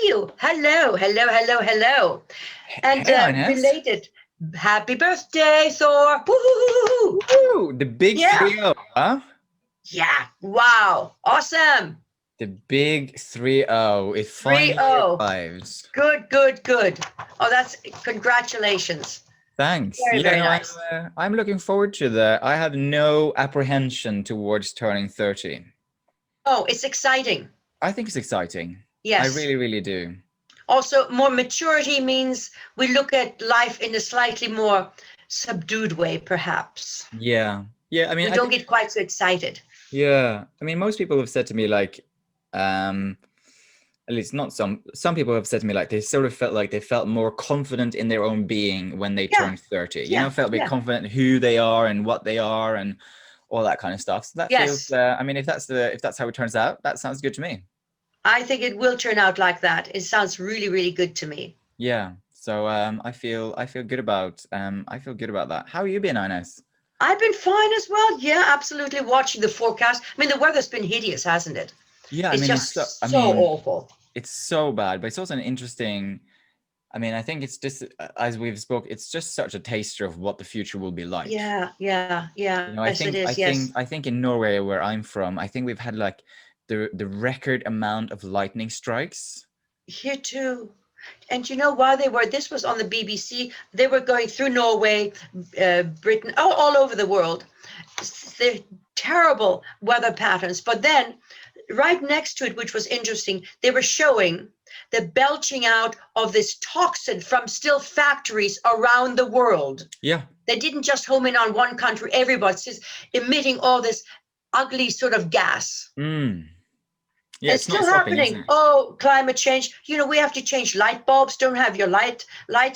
you? Hello, hello, hello, hello. And Hey, Ines. belated happy birthday, Thor. Woo-hoo-hoo-hoo. Woo! The big Yeah, 3-0, huh? yeah. Wow. Awesome. The big 3-0. It 3 finally 0. arrives. Good, good, good. Oh, that's congratulations. Thanks. Very, Yeah, very no, nice. I'm looking forward to that. I have no apprehension towards turning 30. Oh, it's exciting. I think it's exciting. I Yes. really, really do. Also, more maturity means we look at life in a slightly more subdued way, perhaps. Yeah. Yeah, I mean, We I don't think get quite so excited. yeah. I mean, most people have said to me like um at least not some people have said to me like they sort of felt like they felt more confident in their own being when they Yeah, turned 30, yeah, felt a bit yeah. confident in who they are and what they are and all that kind of stuff. So that feels Yes. I mean, if that's how it turns out, that sounds good to me. I think it will turn out like that. It sounds really, really good to me. Yeah, so I feel good about that. How are you been, Ines? I've been fine as well. Yeah, absolutely. Watching the forecast. I mean, the weather's been hideous, hasn't it? Yeah, I It's mean, just I so mean awful. it's so bad, but it's also an interesting. I mean, I think it's just as we've spoke, it's just such a taster of what the future will be like. Yeah, yeah, yes, it I is. think I Yes. think I think in Norway where I'm from, I think we've had like the record amount of lightning strikes. Here too. And you know why they were? This was on the BBC. They were going through Norway, Britain, all over the world. The terrible weather patterns. But then, right next to it, which was interesting, they were showing the belching out of this toxin from still factories around the world. Yeah. They didn't just home in on one country. Everybody's just emitting all this ugly sort of gas. Mm. Yeah, It's it's not still stopping, is happening. it? Oh, climate change. We have to change light bulbs. Don't have your light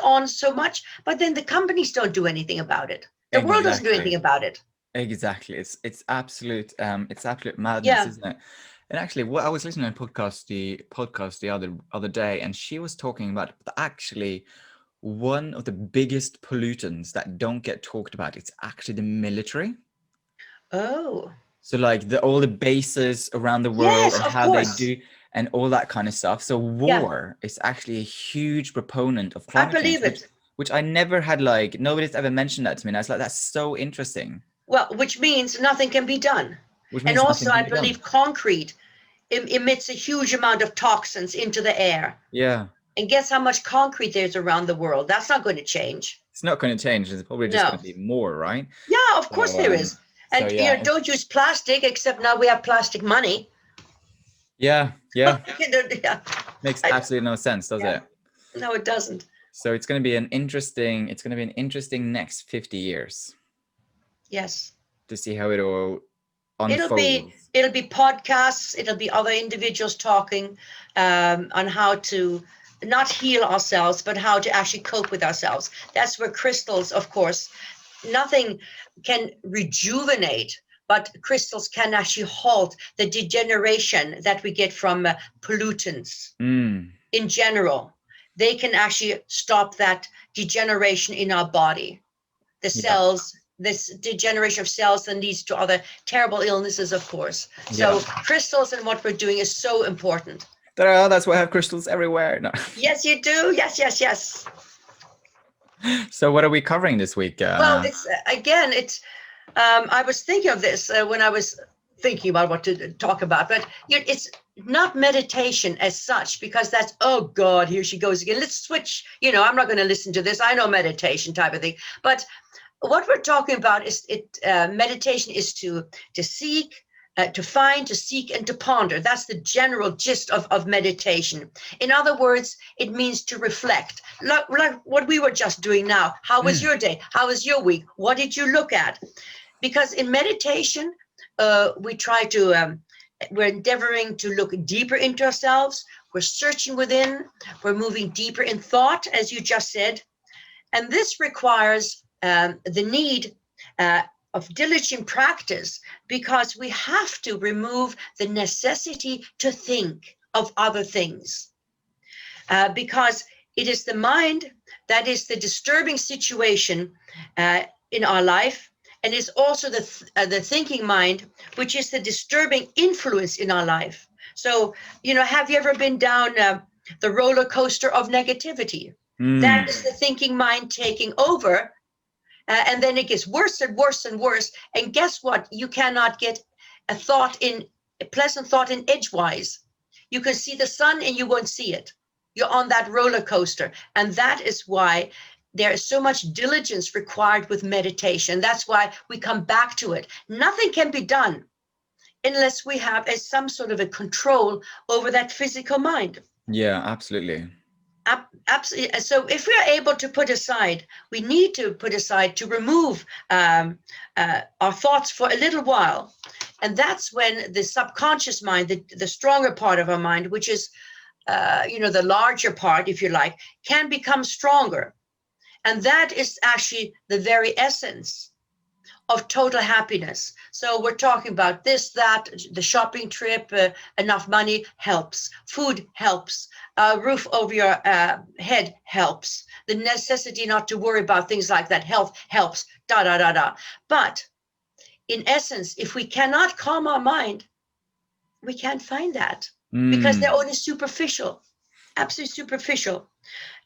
on so much. But then the companies don't do anything about it. The world doesn't do anything Exactly. about it. Exactly. It's absolute madness, Yeah. isn't it? And actually, what I was listening to a podcast the other day, and she was talking about actually one of the biggest pollutants that don't get talked about. It's actually the military. Oh, So like all the bases around the world yes, and of how they course. do and all that kind of stuff. So Yeah, war is actually a huge proponent of I climate change, believe it. which I never had like nobody's ever mentioned that to me. And I was like, that's so interesting, Well, which means nothing can be done. which And means also, nothing can I be done. believe concrete emits a huge amount of toxins into the air. Yeah. And guess how much concrete there's around the world? That's not going to change. It's not going to change. It's probably just going No. to be more, right? Yeah, of course So there is. so And yeah, don't use plastic, except now we have plastic money. yeah. Yeah. Makes I, absolutely no sense, does yeah. it? No, it doesn't. So it's going to be an interesting next 50 years Yes. to see how it all It'll be unfolds. it'll be podcasts. It'll be other individuals talking on how to not heal ourselves, but how to actually cope with ourselves. That's where crystals, of course, nothing can rejuvenate, but crystals can actually halt the degeneration that we get from pollutants Mm. in general. They can actually stop that degeneration in our body. The Yeah. cells, this degeneration of cells that leads to other terrible illnesses, of course. Yeah. So crystals and what we're doing is so important. Ta-da, that's why I have crystals everywhere. No. Yes, you do. Yes, yes, yes. So what are we covering this week? Well, it's again, it's. I was thinking of this when I was thinking about what to talk about, but it's not meditation as such, because that's, oh God, here she goes again. Let's switch. I'm not going to listen to this. I know meditation type of thing, but what we're talking about is meditation is to seek, to find, to seek, and to ponder. That's the general gist of meditation. In other words, it means to reflect, like what we were just doing now. How was your day? How was your week? What did you look at? Because in meditation, we try to we're endeavoring to look deeper into ourselves. We're searching within. We're moving deeper in thought, as you just said. And this requires the need of diligent practice, because we have to remove the necessity to think of other things, because it is the mind that is the disturbing situation in our life, and is also the thinking mind, which is the disturbing influence in our life. So, have you ever been down the roller coaster of negativity. That is the thinking mind taking over. And then it gets worse and worse and worse. And guess what? You cannot get a pleasant thought in edgewise. You can see the sun and you won't see it. You're on that roller coaster. And that is why there is so much diligence required with meditation. That's why we come back to it. Nothing can be done unless we have some sort of a control over that physical mind. Yeah, absolutely. Absolutely. So if we are able to put aside, we need to put aside to remove our thoughts for a little while. And that's when the subconscious mind, the stronger part of our mind, which is, the larger part, if you like, can become stronger. And that is actually the very essence of total happiness. So we're talking about this, that, the shopping trip, enough money helps, food helps, roof over your head helps, the necessity not to worry about things like that, health helps, da, da, da, da. But in essence, if we cannot calm our mind, we can't find that because they're only superficial, absolutely superficial.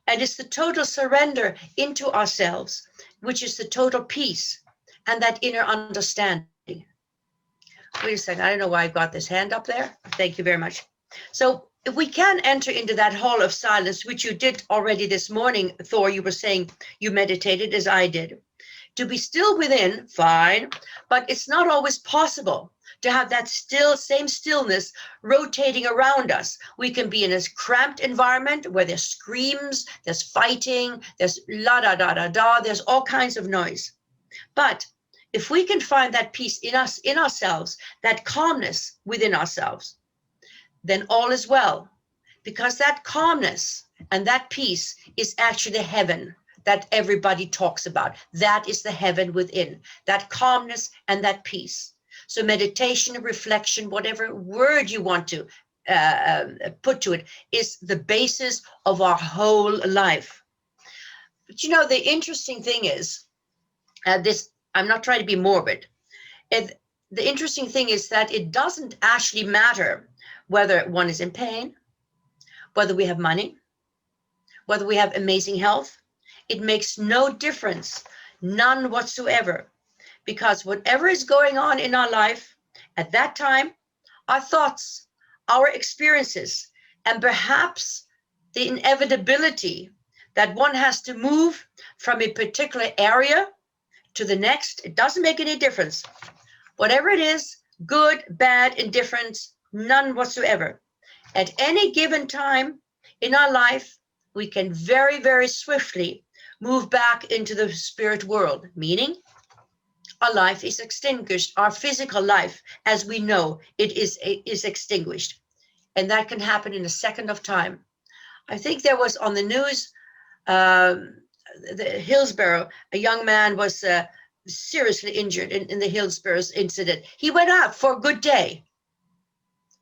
And it's the total surrender into ourselves, which is the total peace and that inner understanding. Wait a second, I don't know why I've got this hand up there. Thank you very much. So if we can enter into that hall of silence, which you did already this morning, Thor, you were saying you meditated as I did. To be still within, fine, but it's not always possible to have that same stillness rotating around us. We can be in a cramped environment where there's screams, there's fighting, there's la da da da da, there's all kinds of noise. But if we can find that peace in us, in ourselves, that calmness within ourselves, then all is well, because that calmness and that peace is actually the heaven that everybody talks about. That is the heaven within, that calmness and that peace. So meditation, reflection, whatever word you want to put to it, is the basis of our whole life. But the interesting thing is, I'm not trying to be morbid. The interesting thing is that it doesn't actually matter whether one is in pain, whether we have money, whether we have amazing health. It makes no difference, none whatsoever, because whatever is going on in our life at that time, our thoughts, our experiences, and perhaps the inevitability that one has to move from a particular area to the next, it doesn't make any difference. Whatever it is, good, bad, indifference, none whatsoever. At any given time in our life, we can very, very swiftly move back into the spirit world, meaning our life is extinguished. Our physical life, as we know, it is extinguished. And that can happen in a second of time. I think there was on the news, the Hillsborough, a young man was seriously injured in the Hillsborough incident. He went out for a good day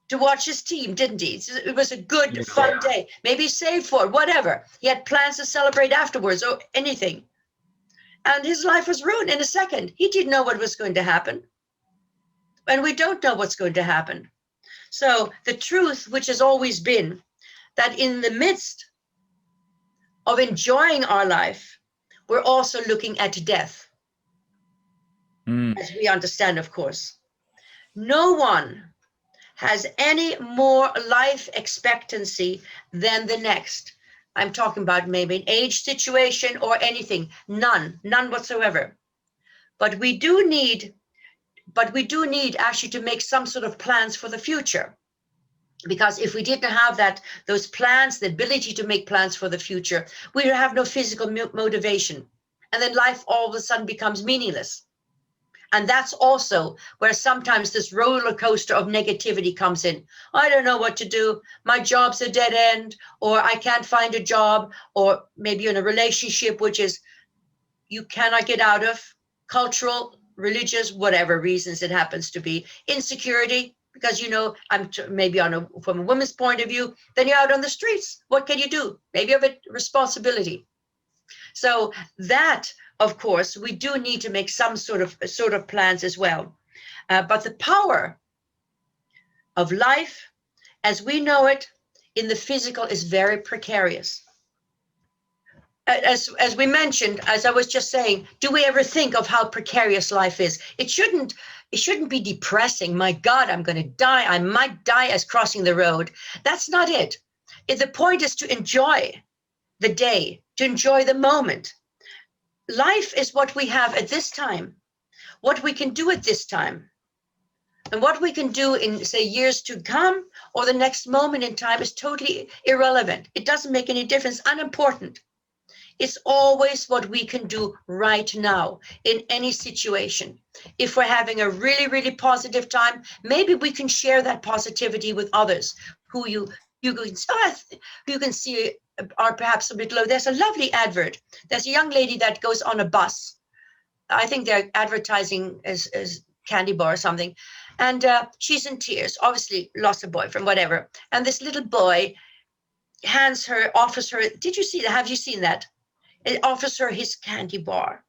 to watch his team, didn't he? It was a good, fun day. Maybe he saved for it, whatever. He had plans to celebrate afterwards or anything. And his life was ruined in a second. He didn't know what was going to happen. And we don't know what's going to happen. So the truth, which has always been, that in the midst of enjoying our life, we're also looking at death, as we understand, of course. No one has any more life expectancy than the next. I'm talking about maybe an age situation or anything. None whatsoever. But we do need actually to make some sort of plans for the future. Because if we didn't have those plans, the ability to make plans for the future, we would have no physical motivation. And then life all of a sudden becomes meaningless. And that's also where sometimes this roller coaster of negativity comes in. I don't know what to do. My job's a dead end, or I can't find a job, or maybe you're in a relationship which is you cannot get out of, cultural, religious, whatever reasons it happens to be, insecurity, because I'm maybe from a woman's point of view, then you're out on the streets. What can you do? Maybe you have a responsibility. So that, of course, we do need to make some sort of plans as well. But the power of life, as we know it, in the physical is very precarious. As we mentioned, as I was just saying, do we ever think of how precarious life is? It shouldn't be depressing. My God, I'm going to die. I might die as crossing the road. That's not it. The point is to enjoy the day, to enjoy the moment. Life is what we have at this time, what we can do at this time. And what we can do in, say, years to come or the next moment in time is totally irrelevant. It doesn't make any difference, unimportant. It's always what we can do right now in any situation. If we're having a really, really positive time, maybe we can share that positivity with others who you can see are perhaps a bit low. There's a lovely advert. There's a young lady that goes on a bus. I think they're advertising as candy bar or something. And she's in tears, obviously lost a boyfriend, whatever. And this little boy offers her, did you see that? Have you seen that? It offers her his candy bar.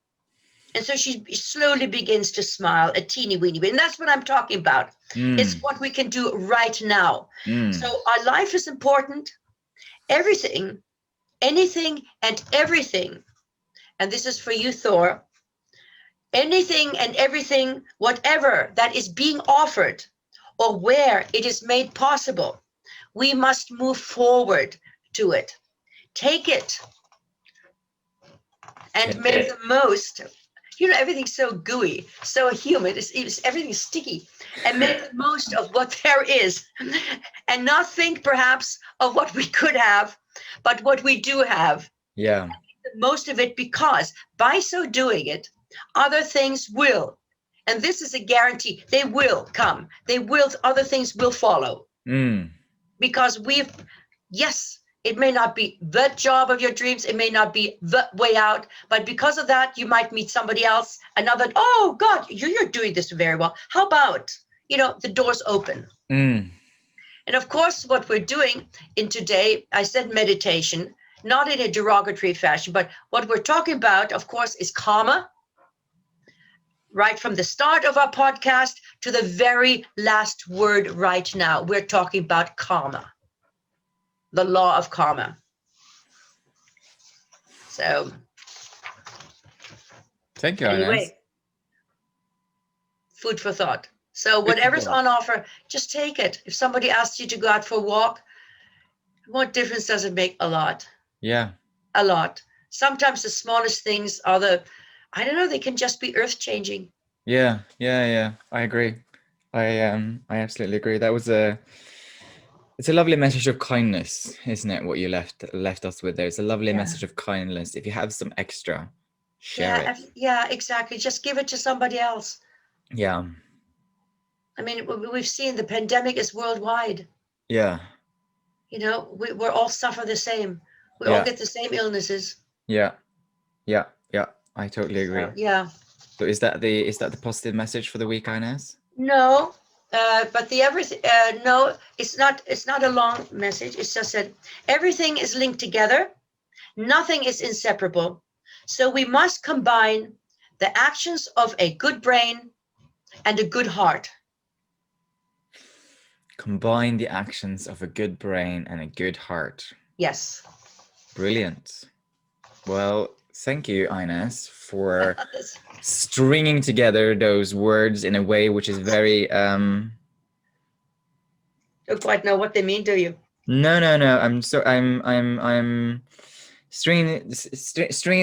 And so she slowly begins to smile, a teeny weeny bit. And that's what I'm talking about. It's what we can do right now. So our life is important. Everything, anything and everything. And this is for you, Thor. Anything and everything, whatever that is being offered or where it is made possible, we must move forward to it. Take it and make the most. Everything's so gooey, so humid, everything's sticky. And make the most of what there is. And not think perhaps of what we could have, but what we do have. Yeah. Most of it, because by so doing it, other things will, and this is a guarantee, they will come. Other things will follow. Because yes, it may not be the job of your dreams. It may not be the way out, but because of that, you might meet somebody else, another, oh God, you're doing this very well. How about, the doors open. And of course, what we're doing in today, I said meditation, not in a derogatory fashion, but what we're talking about, of course, is karma. Right from the start of our podcast to the very last word right now, we're talking about karma, the law of karma. So, thank you, anyway, Ines. Food for thought. So whatever's on offer, just take it. If somebody asks you to go out for a walk, what difference does it make? A lot. Yeah. A lot. Sometimes the smallest things are they can just be earth-changing. Yeah. I agree. I absolutely agree. It's a lovely message of kindness, isn't it? What you left us with there. It's a lovely message of kindness. If you have some extra, share it. Yeah, exactly. Just give it to somebody else. Yeah. I mean, we've seen the pandemic is worldwide. Yeah. We're all suffer the same. We all get the same illnesses. Yeah. I totally agree. So is that the positive message for the week, Ines? No, but no, it's not. It's not a long message. It's just that everything is linked together. Nothing is inseparable. So we must combine the actions of a good brain and a good heart. Combine the actions of a good brain and a good heart. Yes. Brilliant. Well, thank you, Ines, for stringing together those words in a way which is very Don't quite know what they mean, do you? No. I'm stringing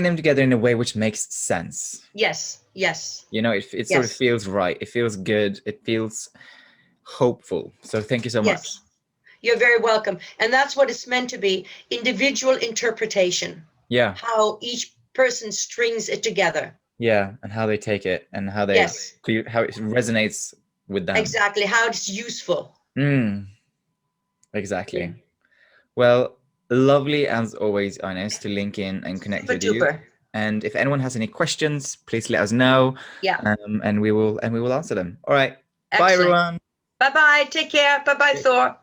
them together in a way which makes sense. Yes. It sort of feels right. It feels good. It feels hopeful. So thank you so much. You're very welcome. And that's what it's meant to be, individual interpretation. Yeah. How each person strings it together. Yeah, and how they take it and how how it resonates with them. Exactly, how it's useful. Exactly. Yeah. Well, lovely as always, Ines, to link in and connect with you. And if anyone has any questions, please let us know. Yeah. And we will answer them. All right. Excellent. Bye, everyone. Bye-bye. Take care. Bye-bye, Thor.